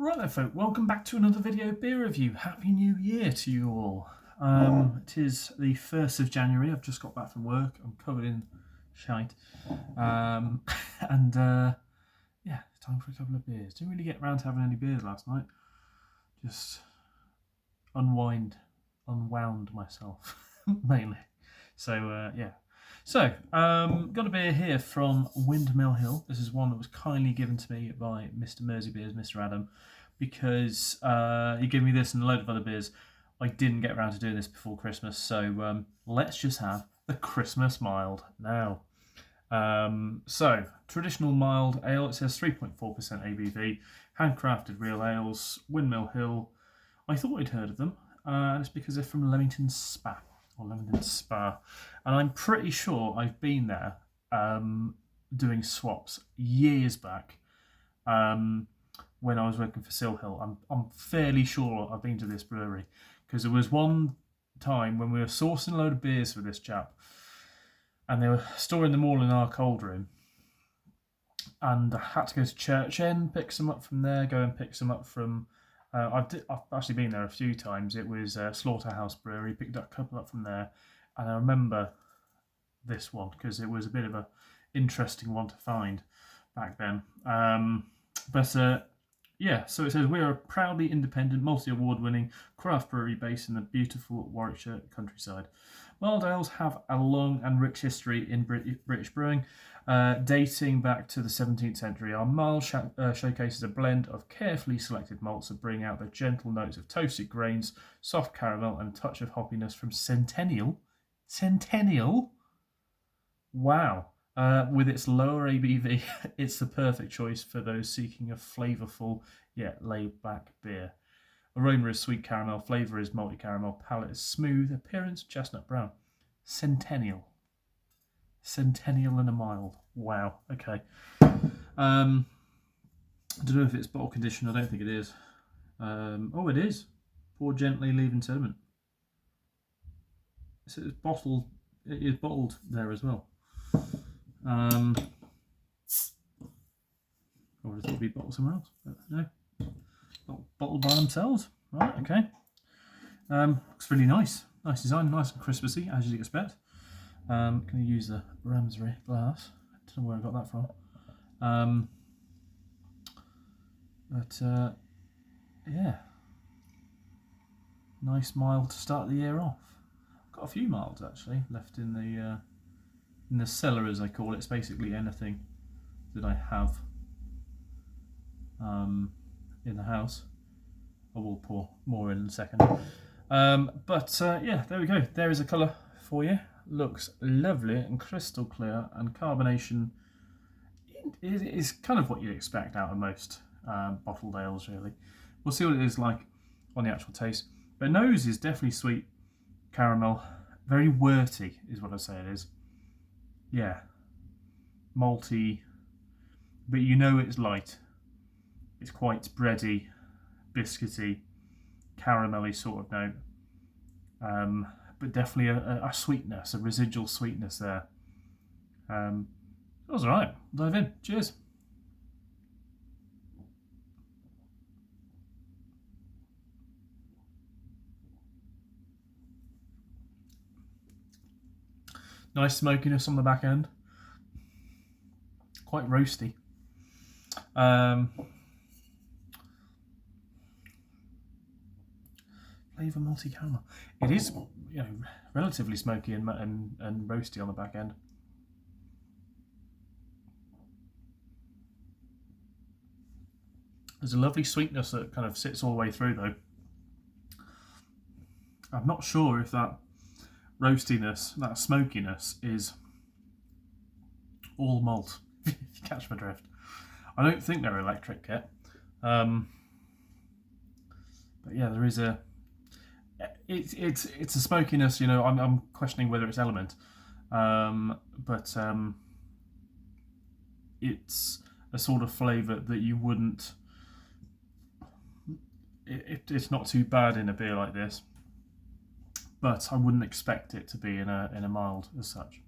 Right then folk, welcome back to another video beer review. Happy New Year to you all. It is the 1st of January, I've just got back from work, I'm covered in shite. Yeah, it's time for a couple of beers. Didn't really get around to having any beers last night. Just unwound myself, mainly. So, yeah. So, got a beer here from Windmill Hill. This is one that was kindly given to me by Mr. Mersey Beers, Mr. Adam, because he gave me this and a load of other beers. I didn't get around to doing this before Christmas, so let's just have the Christmas mild now. So, traditional mild ale, it says 3.4% ABV, handcrafted real ales, Windmill Hill. I thought I'd heard of them, and it's because they're from Leamington Spa. And I'm pretty sure I've been there doing swaps years back when I was working for Sill Hill. I'm fairly sure I've been to this brewery because there was one time when we were sourcing a load of beers for this chap and they were storing them all in our cold room, and I had to go to Church End, pick some up from there, go and pick some up from I've actually been there a few times. It was Slaughterhouse Brewery, picked up a couple up from there, and I remember this one because it was a bit of an interesting one to find back then. Yeah, so it says we're a proudly independent, multi-award-winning craft brewery based in the beautiful Warwickshire countryside. Mild ales have a long and rich history in British brewing, dating back to the 17th century. Our mild showcases a blend of carefully selected malts that bring out the gentle notes of toasted grains, soft caramel, and a touch of hoppiness from Centennial. Wow. With its lower ABV, it's the perfect choice for those seeking a flavourful yet laid-back beer. Aroma is sweet caramel, flavour is malty caramel, palate is smooth, appearance chestnut brown. Centennial and a mild. Wow, okay. I don't know if it's bottle conditioned, I don't think it is. Oh, it is. Pour gently, leaving sediment. So it's bottled, it is bottled there as well. I would have thought it'd be bottled somewhere else, but no. Bottled by themselves. Right, okay. Looks really nice. Nice design, nice and Christmassy, as you'd expect. Can I use the Ramsbury glass? I don't know where I got that from. Yeah. Nice mild to start the year off. I've got a few milds actually left in the cellar, as I call it. It's basically anything that I have in the house. I will pour more in a second. Yeah, there we go. There is a colour for you. Looks lovely and crystal clear, and carbonation is kind of what you'd expect out of most bottled ales, really. We'll see what it is like on the actual taste. But nose is definitely sweet caramel. Very worty is what I say it is. Yeah. Malty, but you know it's light. It's quite bready, biscuity, caramelly sort of note. But definitely a sweetness, a residual sweetness there. That was alright. Dive in. Cheers. Nice smokiness on the back end. Quite roasty. Flavour multi caramel. It is, relatively smoky and roasty on the back end. There's a lovely sweetness that kind of sits all the way through, though. I'm not sure if that roastiness, that smokiness, is all malt. If you catch my drift. I don't think they're electric yet. But yeah, there is a. It's a smokiness. I'm questioning whether it's element, but it's a sort of flavour that you wouldn't. It's not too bad in a beer like this, but I wouldn't expect it to be in a mild as such.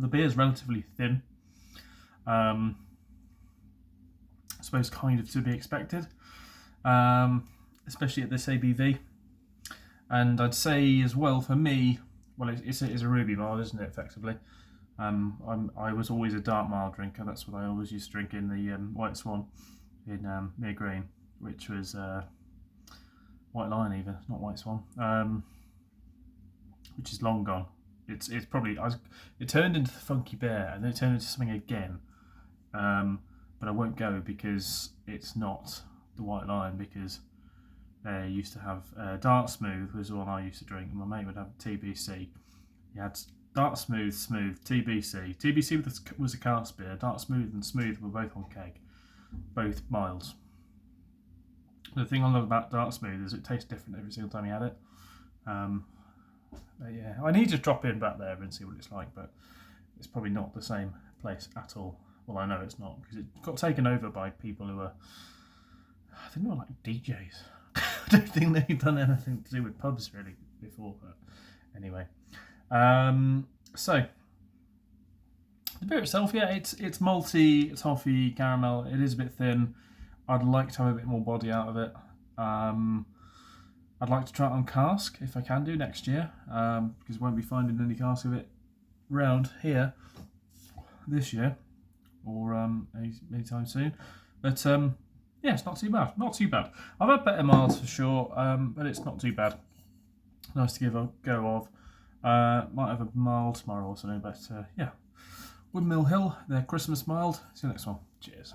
The beer is relatively thin. I suppose kind of to be expected, especially at this ABV. And I'd say as well for me, well, it's a ruby mild, isn't it? Effectively, I was always a dark mild drinker. That's what I always used to drink in the White Swan in Mere Green, which was White Lion even, not White Swan, which is long gone. It's probably it turned into the Funky Bear and then it turned into something again. But I won't go because it's not the White Lion, because they used to have Dark Smooth was the one I used to drink, and my mate would have TBC. He had Dark Smooth, TBC. TBC was a cask beer. Dark Smooth and Smooth were both on keg, both milds. The thing I love about Dark Smooth is it tastes different every single time you had it. But yeah, I need to drop in back there and see what it's like, but it's probably not the same place at all. Well, I know it's not, because it got taken over by people who are, I think, not like DJs. I don't think they've done anything to do with pubs really before, but anyway. So the beer itself, yeah, it's malty, it's toffee, caramel. It is a bit thin. I'd like to have a bit more body out of it. I'd like to try it on cask if I can do next year, because I won't be finding any cask of it round here this year or anytime soon. But yeah, it's not too bad. Not too bad. I've had better milds for sure, but it's not too bad. Nice to give a go of. Might have a mild tomorrow or something, but yeah. Windmill Hill, their Christmas mild. See you next one. Cheers.